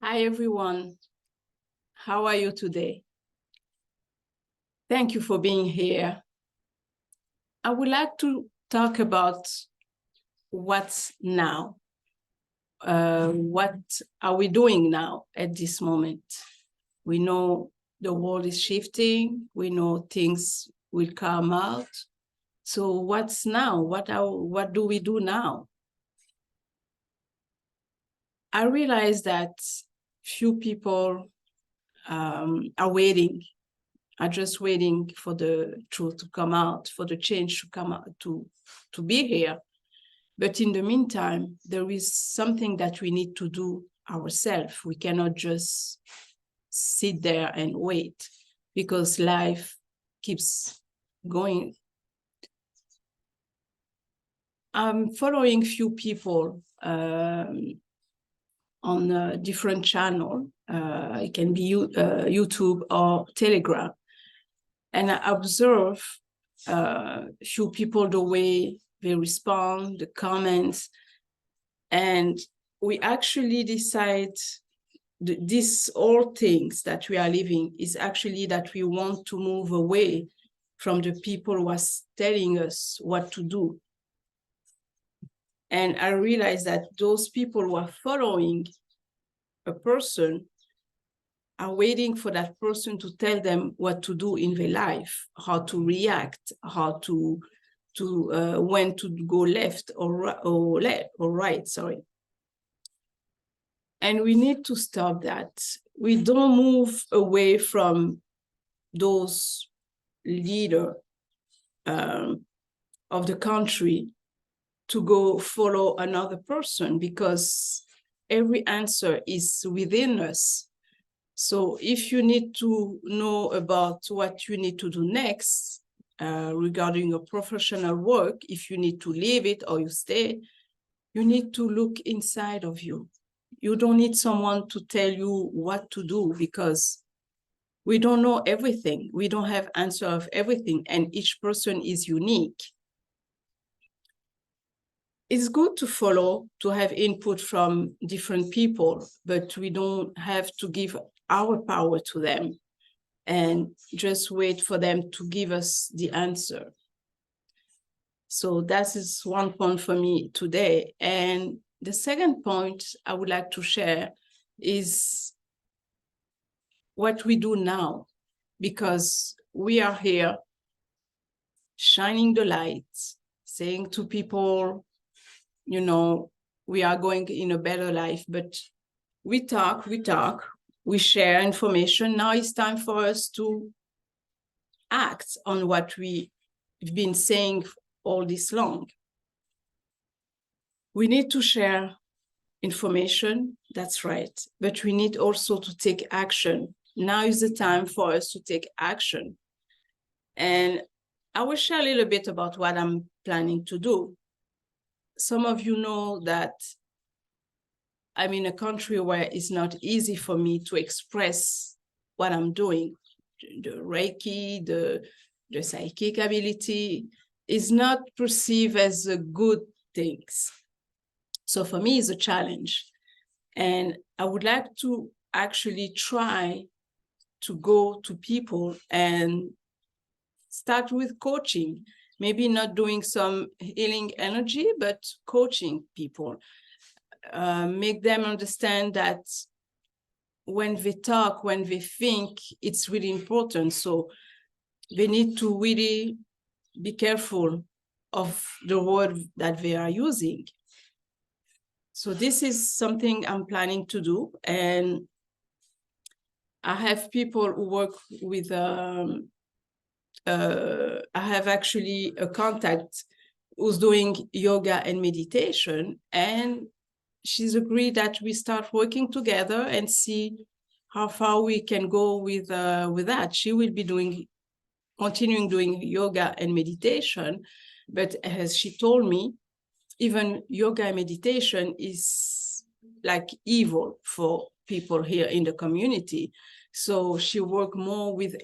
Hi, everyone. How are you today? Thank you for being here. I would like to talk about what's now. What are we doing now at this moment? We know the world is shifting. We know things will come out. So what's now? What do we do now? I realize that few people are waiting, are just waiting for the truth to come out, for the change to come out, to be here. But in the meantime, there is something that we need to do ourselves. We cannot just sit there and wait because life keeps going. I'm following few people on a different channel. It can be YouTube or Telegram. And I observe few people, the way they respond, the comments, and we actually decide these all things that we are living is actually that we want to move away from the people who are telling us what to do. And I realized that those people who are following a person are waiting for that person to tell them what to do in their life, how to react, how to when to go left or right, sorry. And we need to stop that. We don't move away from those leaders of the country to go follow another person, because every answer is within us. So if you need to know about what you need to do next regarding your professional work, if you need to leave it or you stay, you need to look inside of you. You don't need someone to tell you what to do, because we don't know everything. We don't have answer of everything, and each person is unique. It's good to follow, to have input from different people, but we don't have to give our power to them and just wait for them to give us the answer. So that is one point for me today. And the second point I would like to share is what we do now, because we are here shining the light, saying to people, you know, we are going in a better life, but we talk, we share information. Now it's time for us to act on what we've been saying all this long. We need to share information, that's right, but we need also to take action. Now is the time for us to take action. And I will share a little bit about what I'm planning to do. Some of you know that I'm in a country where it's not easy for me to express what I'm doing. The Reiki, the psychic ability is not perceived as a good things. So for me, it's a challenge. And I would like to actually try to go to people and start with coaching, maybe not doing some healing energy, but coaching people. Make them understand that when they talk, when they think, it's really important. So they need to really be careful of the word that they are using. So this is something I'm planning to do. And I have people who work with, I have actually a contact who's doing yoga and meditation, and she's agreed that we start working together and see how far we can go with that. She will be continuing doing yoga and meditation, but as she told me, even yoga and meditation is like evil for people here in the community. So she worked more with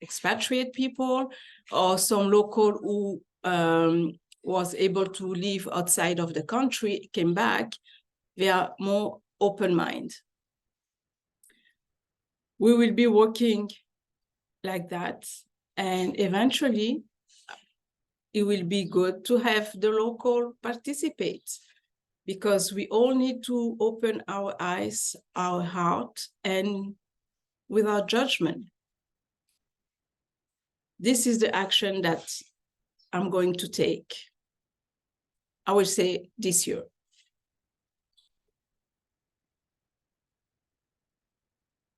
expatriate people or some local who was able to live outside of the country, came back. They are more open-minded. We will be working like that, and eventually it will be good to have the local participate, because we all need to open our eyes, our heart, and without judgment. This is the action that I'm going to take, I will say, this year.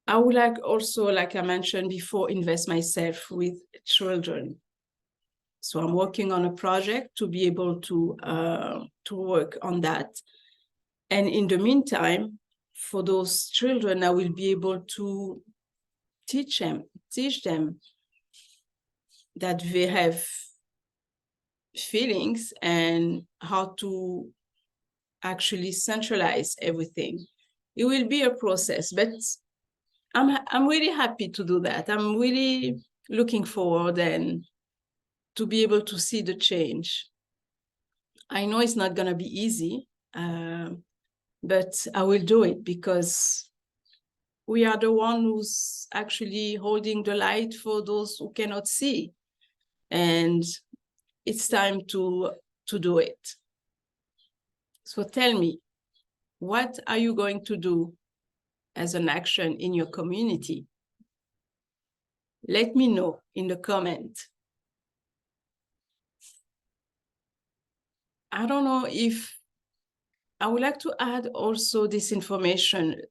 I would like also, like I mentioned before, invest myself with children. So I'm working on a project to be able to work on that. And in the meantime, for those children, I will be able to teach them that they have feelings and how to actually centralize everything. It will be a process, but I'm really happy to do that. I'm really looking forward and to be able to see the change. I know it's not going to be easy, but I will do it, because we are the one who's actually holding the light for those who cannot see. And it's time to do it. So tell me, what are you going to do as an action in your community? Let me know in the comment. I don't know if I would like to add also this information.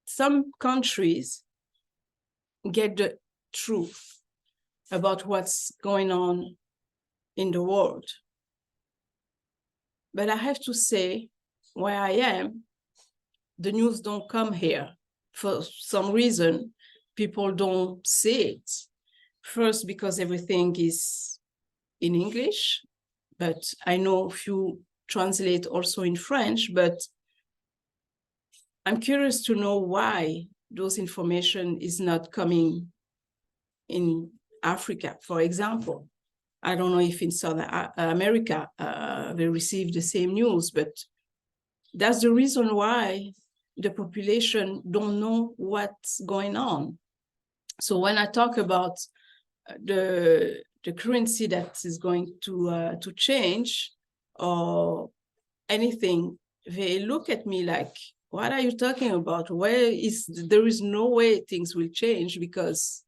Some countries get the truth about what's going on in the world. But I have to say, where I am, the news don't come here. For some reason, people don't say it. First, because everything is in English, but I know if you translate also in French, but I'm curious to know why those information is not coming in Africa, for example. I don't know if in South America they receive the same news, but that's the reason why the population don't know what's going on. So when I talk about the currency that is going to change or anything, they look at me like, what are you talking about? There is no way things will change, because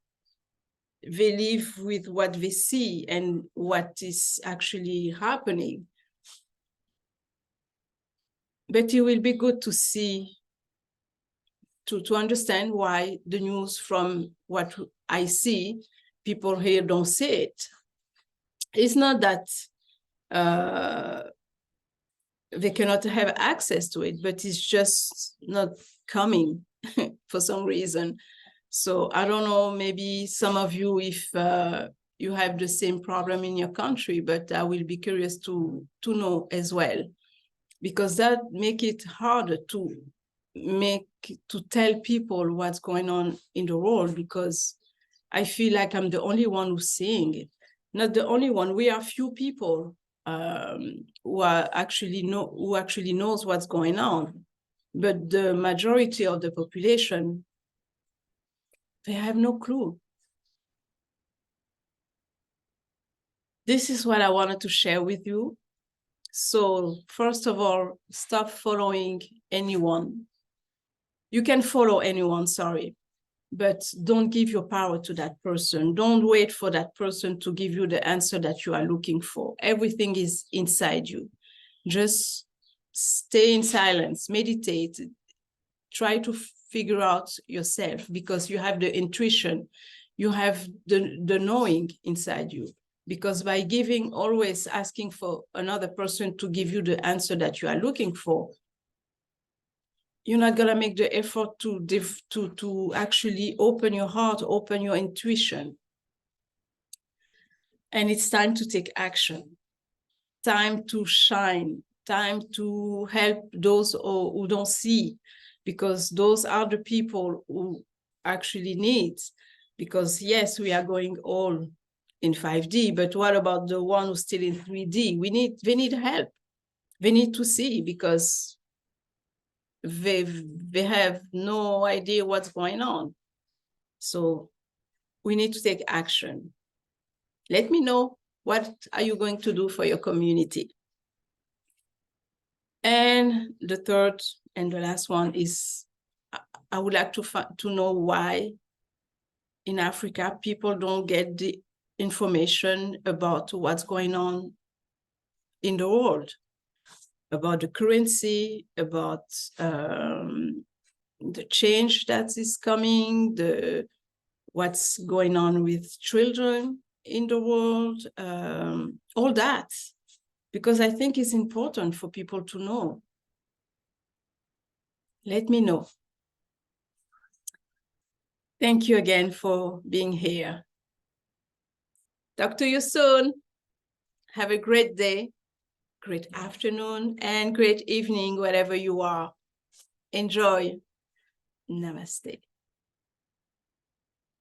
they live with what they see and what is actually happening. But it will be good to see, to understand why the news from what I see, people here don't say it. It's not that they cannot have access to it, but it's just not coming for some reason. So I don't know, maybe some of you, if you have the same problem in your country, but I will be curious to know as well, because that make it harder to tell people what's going on in the world, because I feel like I'm the only one who's seeing it. Not the only one. We are few people who actually knows what's going on, but the majority of the population, they have no clue. This is what I wanted to share with you. So first of all, stop following anyone. You can follow anyone, sorry, but don't give your power to that person. Don't wait for that person to give you the answer that you are looking for. Everything is inside you. Just stay in silence, meditate, try to figure out yourself, because you have the intuition, you have the knowing inside you. Because by always asking for another person to give you the answer that you are looking for, you're not gonna make the effort to actually open your heart, open your intuition. And it's time to take action, time to shine, time to help those who don't see, because those are the people who actually need. Because yes, we are going all in 5D, but what about the one who's still in 3D? They need help. They need to see, because they have no idea what's going on. So we need to take action. Let me know, what are you going to do for your community? And the third and the last one is, I would like to know why in Africa people don't get the information about what's going on in the world, about the currency, about the change that is coming, what's going on with children in the world, all that, because I think it's important for people to know. Let me know. Thank you again for being here. Talk to you soon. Have a great day, great afternoon, and great evening, wherever you are. Enjoy. Namaste.